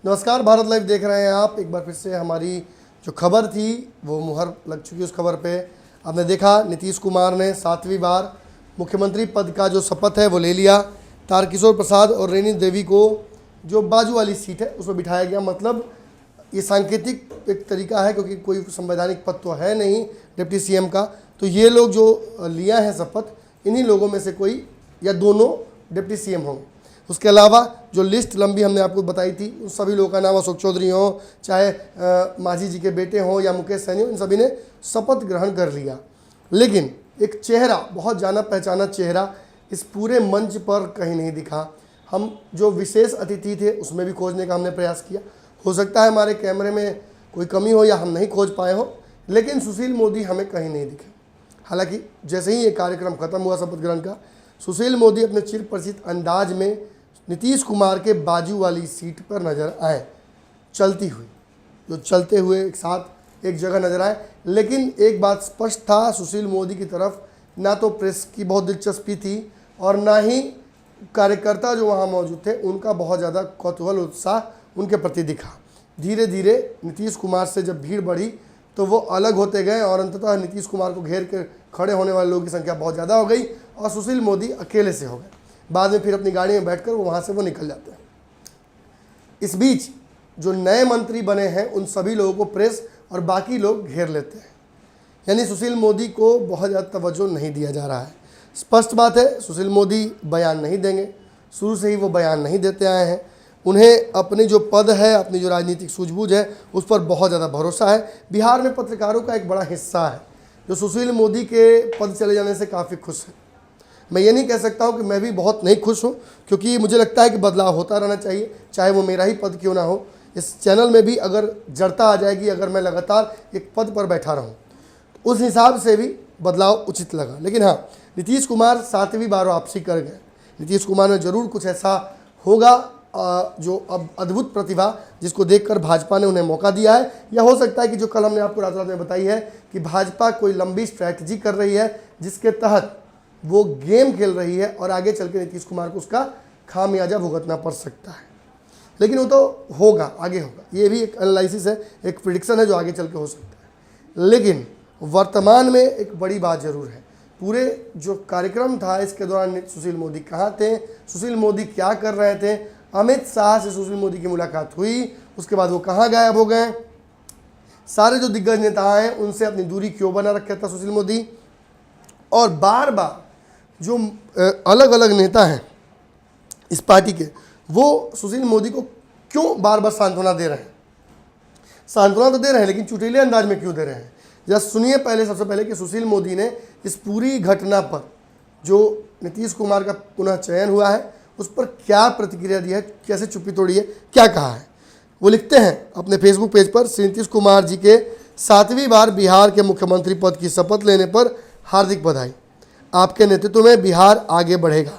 नमस्कार, भारत लाइव देख रहे हैं आप। एक बार फिर से हमारी जो खबर थी वो मुहर लग चुकी है। उस खबर पे आपने देखा, नीतीश कुमार ने 7वीं बार मुख्यमंत्री पद का जो शपथ है वो ले लिया। तारकिशोर प्रसाद और रेणु देवी को जो बाजू वाली सीट है उसमें बिठाया गया। मतलब ये सांकेतिक एक तरीका है, क्योंकि कोई संवैधानिक पद तो है नहीं डिप्टी सीएम का। तो ये लोग जो लिया है शपथ, इन्हीं लोगों में से कोई या दोनों डिप्टी सीएम होंगे। उसके अलावा जो लिस्ट लंबी हमने आपको बताई थी, उन सभी लोगों का नाम अशोक चौधरी हो, चाहे मांझी जी के बेटे हों या मुकेश सैनी हो, इन सभी ने शपथ ग्रहण कर लिया। लेकिन एक चेहरा, बहुत जाना पहचाना चेहरा इस पूरे मंच पर कहीं नहीं दिखा। हम जो विशेष अतिथि थे उसमें भी खोजने का हमने प्रयास किया। हो सकता है हमारे कैमरे में कोई कमी हो या हम नहीं खोज पाए हो, लेकिन सुशील मोदी हमें कहीं नहीं दिखे। हालांकि जैसे ही ये कार्यक्रम खत्म हुआ शपथ ग्रहण का, सुशील मोदी अपने चिर परिचित अंदाज में नीतीश कुमार के बाजू वाली सीट पर नजर आए, चलती हुई, जो चलते हुए एक साथ एक जगह नजर आए। लेकिन एक बात स्पष्ट था, सुशील मोदी की तरफ ना तो प्रेस की बहुत दिलचस्पी थी और ना ही कार्यकर्ता जो वहाँ मौजूद थे उनका बहुत ज़्यादा कौतूहल उत्साह उनके प्रति दिखा। धीरे धीरे नीतीश कुमार से जब भीड़ बढ़ी तो वो अलग होते गए और अंततः नीतीश कुमार को घेर कर खड़े होने वाले लोगों की संख्या बहुत ज़्यादा हो गई और सुशील मोदी अकेले से हो गए। बाद में फिर अपनी गाड़ी में बैठकर वो वहाँ से वो निकल जाते हैं। इस बीच जो नए मंत्री बने हैं उन सभी लोगों को प्रेस और बाकी लोग घेर लेते हैं, यानी सुशील मोदी को बहुत ज़्यादा तवज्जो नहीं दिया जा रहा है। स्पष्ट बात है, सुशील मोदी बयान नहीं देंगे, शुरू से ही वो बयान नहीं देते आए हैं। उन्हें अपनी जो पद है, अपनी जो राजनीतिक सूझबूझ है, उस पर बहुत ज़्यादा भरोसा है। बिहार में पत्रकारों का एक बड़ा हिस्सा है जो सुशील मोदी के पद चले जाने से काफ़ी खुश है। मैं ये नहीं कह सकता हूँ कि मैं भी बहुत नहीं खुश हूँ, क्योंकि मुझे लगता है कि बदलाव होता रहना चाहिए, चाहे वो मेरा ही पद क्यों ना हो। इस चैनल में भी अगर जड़ता आ जाएगी, अगर मैं लगातार एक पद पर बैठा रहूँ, तो उस हिसाब से भी बदलाव उचित लगा। लेकिन हाँ, नीतीश कुमार 7वीं बार वापसी कर गए। नीतीश कुमार में ज़रूर कुछ ऐसा होगा जो अब अद्भुत प्रतिभा, जिसको देखकर भाजपा ने उन्हें मौका दिया है। या हो सकता है कि जो कल हमने आपको रात रात में बताई है कि भाजपा कोई लंबी स्ट्रैटेजी कर रही है जिसके तहत वो गेम खेल रही है और आगे चल के नीतीश कुमार को उसका खामियाजा भुगतना पड़ सकता है। लेकिन वो तो होगा, आगे होगा। ये भी एक एनालिसिस है, एक प्रिडिक्शन है जो आगे चल के हो सकता है। लेकिन वर्तमान में एक बड़ी बात ज़रूर है, पूरे जो कार्यक्रम था इसके दौरान सुशील मोदी कहाँ थे, सुशील मोदी क्या कर रहे थे। अमित शाह से सुशील मोदी की मुलाकात हुई, उसके बाद वो कहाँ गायब हो गए। सारे जो दिग्गज नेता हैं उनसे अपनी दूरी क्यों बना रखा था सुशील मोदी। और बार बार जो अलग अलग नेता हैं इस पार्टी के, वो सुशील मोदी को क्यों बार बार सांत्वना दे रहे हैं। सांत्वना तो दे रहे हैं, लेकिन चुटीले अंदाज में क्यों दे रहे हैं, जरा सुनिए पहले। सबसे पहले कि सुशील मोदी ने इस पूरी घटना पर, जो नीतीश कुमार का पुनः चयन हुआ है, उस पर क्या प्रतिक्रिया दी है, कैसे चुप्पी तोड़ी है, क्या कहा है। वो लिखते हैं अपने फेसबुक पेज पर, श्री नीतीश कुमार जी के 7वीं बार बिहार के मुख्यमंत्री पद की शपथ लेने पर हार्दिक बधाई। आपके नेतृत्व में बिहार आगे बढ़ेगा।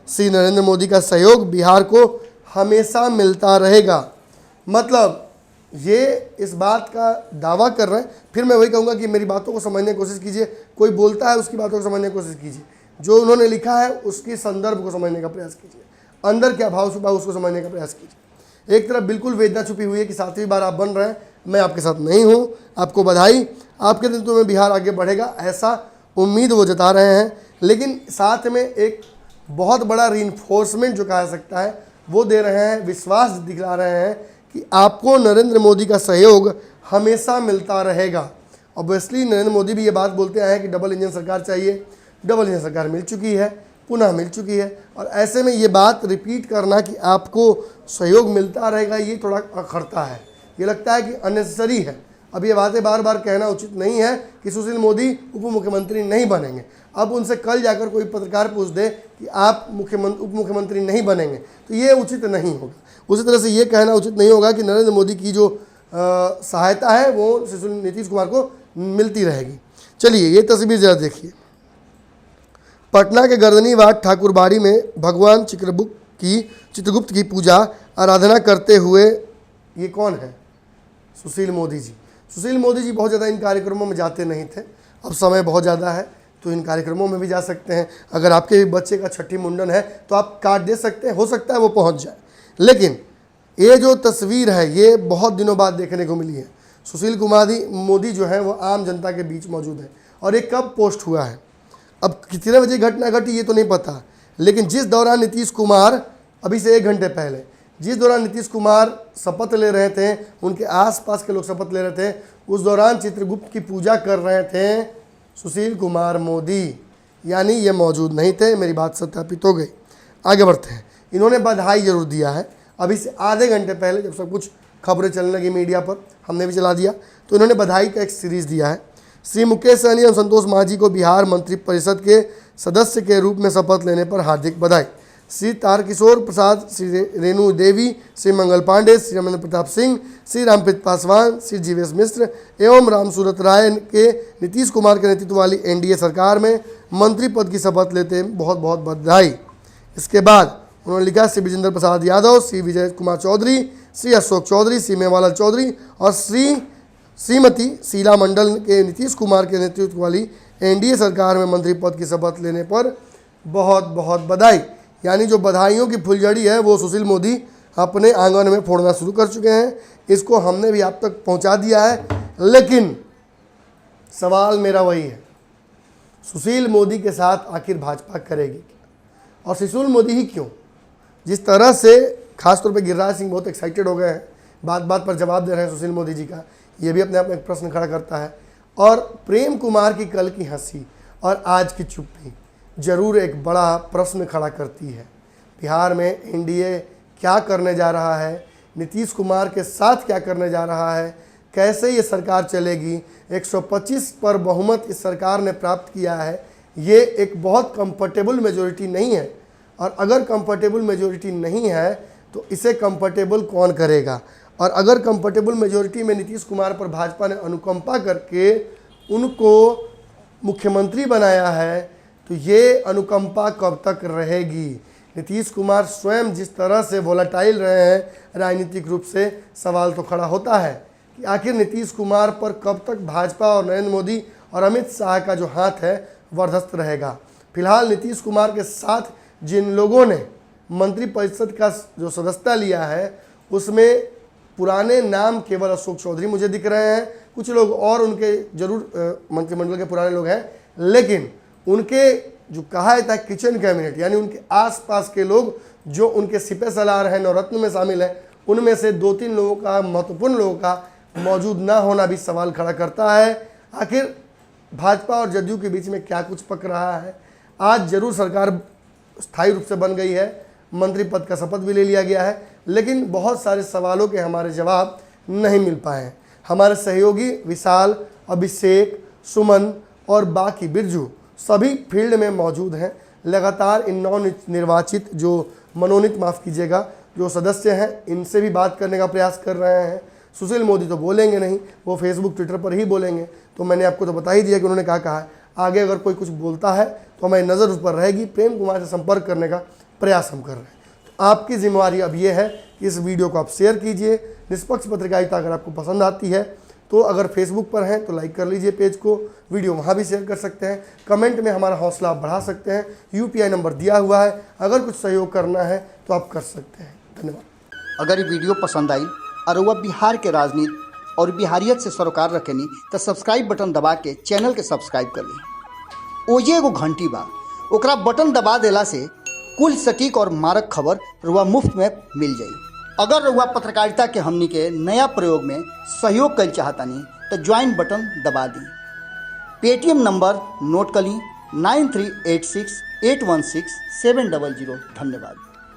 श्री नरेंद्र मोदी का सहयोग बिहार को हमेशा मिलता रहेगा। मतलब ये इस बात का दावा कर रहे हैं। फिर मैं वही कहूँगा कि मेरी बातों को समझने की कोशिश कीजिए। कोई बोलता है उसकी बातों को समझने की कोशिश कीजिए, जो उन्होंने लिखा है उसके संदर्भ को समझने का प्रयास कीजिए, अंदर क्या भाव छुपा उसको समझने का प्रयास कीजिए। एक तरफ बिल्कुल वेदना छुपी हुई है कि 7वीं बार आप बन रहे हैं, मैं आपके साथ नहीं हूँ, आपको बधाई, आपके नेतृत्व में बिहार आगे बढ़ेगा, ऐसा उम्मीद वो जता रहे हैं। लेकिन साथ में एक बहुत बड़ा रीइंफोर्समेंट जो कहा जा सकता है वो दे रहे हैं, विश्वास दिखला रहे हैं कि आपको नरेंद्र मोदी का सहयोग हमेशा मिलता रहेगा। ऑब्वियसली नरेंद्र मोदी भी ये बात बोलते आए हैं कि डबल इंजन सरकार चाहिए। डबल इंजन सरकार मिल चुकी है, पुनः मिल चुकी है, और ऐसे में ये बात रिपीट करना कि आपको सहयोग मिलता रहेगा, ये थोड़ा अखरता है। ये लगता है कि अननेसेसरी है। अब ये बातें बार बार कहना उचित नहीं है कि सुशील मोदी उप मुख्यमंत्री नहीं बनेंगे। अब उनसे कल जाकर कोई पत्रकार पूछ दे कि आप उप मुख्यमंत्री नहीं बनेंगे, तो ये उचित नहीं होगा। उसी तरह से ये कहना उचित नहीं होगा कि नरेंद्र मोदी की जो सहायता है वो नीतीश कुमार को मिलती रहेगी। चलिए ये तस्वीर जरा देखिए। पटना के गर्दनीबाग ठाकुरबाड़ी में भगवान चित्रगुप्त की पूजा आराधना करते हुए, ये कौन है? सुशील मोदी जी। सुशील मोदी जी बहुत ज़्यादा इन कार्यक्रमों में जाते नहीं थे, अब समय बहुत ज़्यादा है तो इन कार्यक्रमों में भी जा सकते हैं। अगर आपके भी बच्चे का छठी मुंडन है तो आप कार्ड दे सकते हैं, हो सकता है वो पहुंच जाए। लेकिन ये जो तस्वीर है ये बहुत दिनों बाद देखने को मिली है। सुशील कुमार मोदी जो है वो आम जनता के बीच मौजूद है और ये कब पोस्ट हुआ है, अब कितने बजे घटना घटी ये तो नहीं पता, लेकिन जिस दौरान नीतीश कुमार अभी से 1 घंटे पहले जिस दौरान नीतीश कुमार शपथ ले रहे थे, उनके आसपास के लोग शपथ ले रहे थे, उस दौरान चित्रगुप्त की पूजा कर रहे थे सुशील कुमार मोदी, यानी ये मौजूद नहीं थे। मेरी बात सत्यापित हो गई। आगे बढ़ते हैं। इन्होंने बधाई जरूर दिया है, अभी से आधे घंटे पहले जब सब कुछ खबरें चलने लगी मीडिया पर, हमने भी चला दिया, तो इन्होंने बधाई का एक सीरीज़ दिया है। श्री मुकेश सहनी एवं संतोष मांझी को बिहार मंत्रिपरिषद के सदस्य के रूप में शपथ लेने पर हार्दिक बधाई। श्री तारकिशोर प्रसाद, श्री रेणु देवी, श्री मंगल पांडे, श्री रमेंद्र प्रताप सिंह, श्री रामप्रीत पासवान, श्री जीवेश मिश्र एवं रामसूरत राय के नीतीश कुमार के नेतृत्व वाली एनडीए सरकार में मंत्री पद की शपथ लेते हैं, बहुत बहुत बधाई। इसके बाद उन्होंने लिखा श्री विजेंद्र प्रसाद यादव, श्री विजय कुमार चौधरी, श्री अशोक चौधरी, श्री मेवालाल चौधरी और श्रीमती शीला मंडल के नीतीश कुमार के नेतृत्व वाली एनडीए सरकार में मंत्री पद की शपथ लेने पर बहुत बहुत बधाई। यानी जो बधाइयों की फुलझड़ी है वो सुशील मोदी अपने आंगन में फोड़ना शुरू कर चुके हैं। इसको हमने भी आप तक पहुंचा दिया है, लेकिन सवाल मेरा वही है, सुशील मोदी के साथ आखिर भाजपा करेगी क्या, और सुशील मोदी ही क्यों? जिस तरह से खासतौर पे गिरिराज सिंह बहुत एक्साइटेड हो गए हैं, बात बात पर जवाब दे रहे हैं सुशील मोदी जी का, ये भी अपने आप में एक प्रश्न खड़ा करता है। और प्रेम कुमार की कल की हंसी और आज की चुप्पी जरूर एक बड़ा प्रश्न खड़ा करती है। बिहार में एनडीए क्या करने जा रहा है, नीतीश कुमार के साथ क्या करने जा रहा है, कैसे ये सरकार चलेगी। 125 पर बहुमत इस सरकार ने प्राप्त किया है, ये एक बहुत कंफर्टेबल मेजोरिटी नहीं है, और अगर कंफर्टेबल मेजोरिटी नहीं है तो इसे कंफर्टेबल कौन करेगा। और अगर कंफर्टेबल मेजोरिटी में नीतीश कुमार पर भाजपा ने अनुकंपा करके उनको मुख्यमंत्री बनाया है, तो ये अनुकंपा कब तक रहेगी। नीतीश कुमार स्वयं जिस तरह से वोलाटाइल रहे हैं राजनीतिक रूप से, सवाल तो खड़ा होता है कि आखिर नीतीश कुमार पर कब तक भाजपा और नरेंद्र मोदी और अमित शाह का जो हाथ है वर्धस्त रहेगा। फिलहाल नीतीश कुमार के साथ जिन लोगों ने मंत्रिपरिषद का जो सदस्यता लिया है उसमें पुराने नाम केवल अशोक चौधरी मुझे दिख रहे हैं, कुछ लोग और उनके जरूर मंत्रिमंडल के पुराने लोग हैं, लेकिन उनके जो कहा जाता है किचन कैबिनेट, यानी उनके आसपास के लोग जो उनके सिपे सलार हैं, नवरत्न में शामिल हैं, उनमें से 2-3 लोगों का, महत्वपूर्ण लोगों का मौजूद ना होना भी सवाल खड़ा करता है। आखिर भाजपा और जदयू के बीच में क्या कुछ पक रहा है। आज जरूर सरकार स्थायी रूप से बन गई है, मंत्री पद का शपथ भी ले लिया गया है, लेकिन बहुत सारे सवालों के हमारे जवाब नहीं मिल पाए हैं। हमारे सहयोगी विशाल, अभिषेक, सुमन और बाकी बिरजू सभी फील्ड में मौजूद हैं। लगातार इन नवनिर्वाचित जो मनोनीत, माफ़ कीजिएगा, जो सदस्य हैं, इनसे भी बात करने का प्रयास कर रहे हैं। सुशील मोदी तो बोलेंगे नहीं, वो फेसबुक ट्विटर पर ही बोलेंगे, तो मैंने आपको तो बता ही दिया कि उन्होंने क्या कहा है। आगे अगर कोई कुछ बोलता है तो हमारी नज़र उस पर रहेगी। प्रेम कुमार से संपर्क करने का प्रयास हम कर रहे हैं। तो आपकी जिम्मेवारी अब ये है कि इस वीडियो को आप शेयर कीजिए। निष्पक्ष पत्रकारिता अगर आपको पसंद आती है तो अगर फेसबुक पर हैं तो लाइक कर लीजिए पेज को, वीडियो वहाँ भी शेयर कर सकते हैं, कमेंट में हमारा हौसला आप बढ़ा सकते हैं। यूपीआई नंबर दिया हुआ है, अगर कुछ सहयोग करना है तो आप कर सकते हैं। धन्यवाद। अगर ये वीडियो पसंद आई और वह बिहार के राजनीति और बिहारियत से सरोकार रखेनी तो सब्सक्राइब बटन दबा के चैनल के सब्सक्राइब कर ली। ओजे एगो घंटी बा, ओकरा बटन दबा देला से कुल सटीक और मारक खबर रुआ मुफ्त में मिल जाई। अगर रुआ पत्रकारिता के हमनी के नया प्रयोग में सहयोग कर चाहतानी तो ज्वाइन बटन दबा दी। पेटीएम नंबर नोट कर ली 9386816700। धन्यवाद।